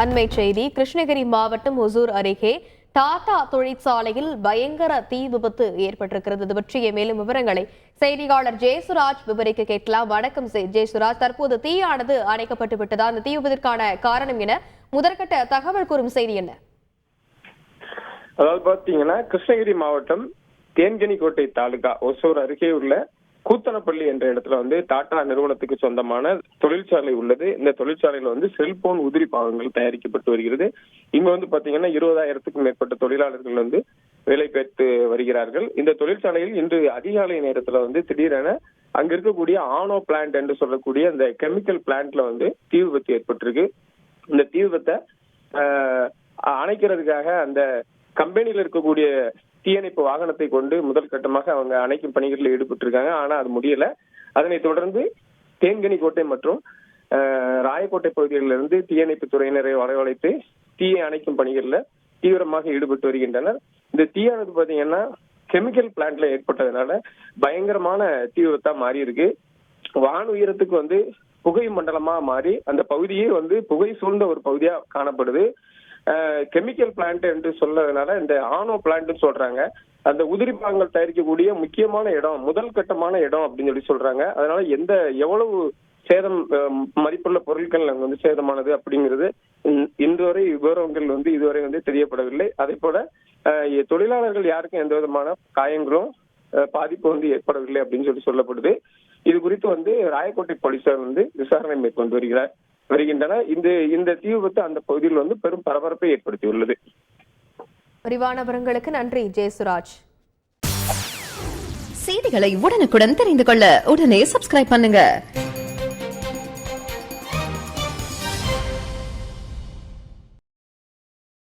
அண்மை செய்தி கிருஷ்ணகிரி மாவட்டம் ஒசூர் அருகே டாடா தொழிற்சாலையில் பயங்கர தீ விபத்து ஏற்பட்டிருக்கிறது. இது பற்றிய மேலும் விவரங்களை செய்தியாளர் ஜெயசுராஜ் விவரிக்க கேட்கலாம். வணக்கம் ஜெயசுராஜ். தற்போது தீயானது அணைக்கப்பட்டு விட்டதா? அந்த தீ விபத்திற்கான காரணம் என முதற்கட்ட தகவல் கூறும் செய்தி என்ன? அதாவது பாத்தீங்கன்னா கிருஷ்ணகிரி மாவட்டம் தேன்கனிக்கோட்டை தாலுகா ஒசூர் அருகே உள்ள கூத்தனப்பள்ளி என்ற இடத்துல டாடா நிறுவனத்துக்கு சொந்தமான தொழிற்சாலை உள்ளது. இந்த தொழிற்சாலையில செல்போன் உதிரி பாகங்கள் தயாரிக்கப்பட்டு வருகிறது. இங்க பாத்தீங்கன்னா 20,000க்கும் மேற்பட்ட தொழிலாளர்கள் வேலை பெற்று வருகிறார்கள். இந்த தொழிற்சாலையில் இன்று அதிகாலை நேரத்துல திடீரென அங்க இருக்கக்கூடிய ஆனோ பிளான்ட் என்று சொல்லக்கூடிய அந்த கெமிக்கல் பிளான்ட்ல தீ விபத்து ஏற்பட்டிருக்கு. இந்த தீ விபத்தை அணைக்கிறதுக்காக அந்த கம்பெனியில இருக்கக்கூடிய தீயணைப்பு வாகனத்தை கொண்டு முதல் கட்டமாக அவங்க அணைக்கும் பணிகளில் ஈடுபட்டு இருக்காங்க. ஆனா அது முடியல. அதனைத் தொடர்ந்து தேன்கனிக்கோட்டை மற்றும் ராயக்கோட்டை பகுதிகளிலிருந்து தீயணைப்பு துறையினரை வரவழைத்து தீயை அணைக்கும் பணிகளில் தீவிரமாக ஈடுபட்டு வருகின்றனர். இந்த தீயானது பாத்தீங்கன்னா கெமிக்கல் பிளான்ட்ல ஏற்பட்டதுனால பயங்கரமான தீ விபத்தா மாறி இருக்கு. வான் உயரத்துக்கு புகை மண்டலமா மாறி அந்த பகுதியே புகை சூழ்ந்த ஒரு பகுதியா காணப்படுது. கெமிக்கல் பிளான்ட் என்று சொல்றதுனால இந்த ஆனோ பிளான்ட் சொல்றாங்க. அந்த உதிரி பாகங்கள் தயாரிக்கக்கூடிய முக்கியமான இடம், முதல் கட்டமான இடம் அப்படின்னு சொல்றாங்க. அதனால எவ்வளவு சேதம் மதிப்புள்ள பொருட்கள் அங்க சேதமானது அப்படிங்கிறது இன்று வரை விவரங்கள் இதுவரை தெரியப்படவில்லை. அதே போல தொழிலாளர்கள் யாருக்கும் எந்த விதமான காயங்களும் பாதிப்பு ஏற்படவில்லை அப்படின்னு சொல்லப்படுது. இது குறித்து ராயக்கோட்டை போலீசார் விசாரணை மேற்கொண்டு வருகின்றன. இந்த தீ விபத்து அந்த பகுதியில் பெரும் பரபரப்பை ஏற்படுத்தியுள்ளது. விரிவான விவரங்களுக்கு நன்றி ஜெயசுராஜ். செய்திகளை உடனுக்குடன் தெரிந்து கொள்ள உடனே சப்ஸ்கிரைப் பண்ணுங்க.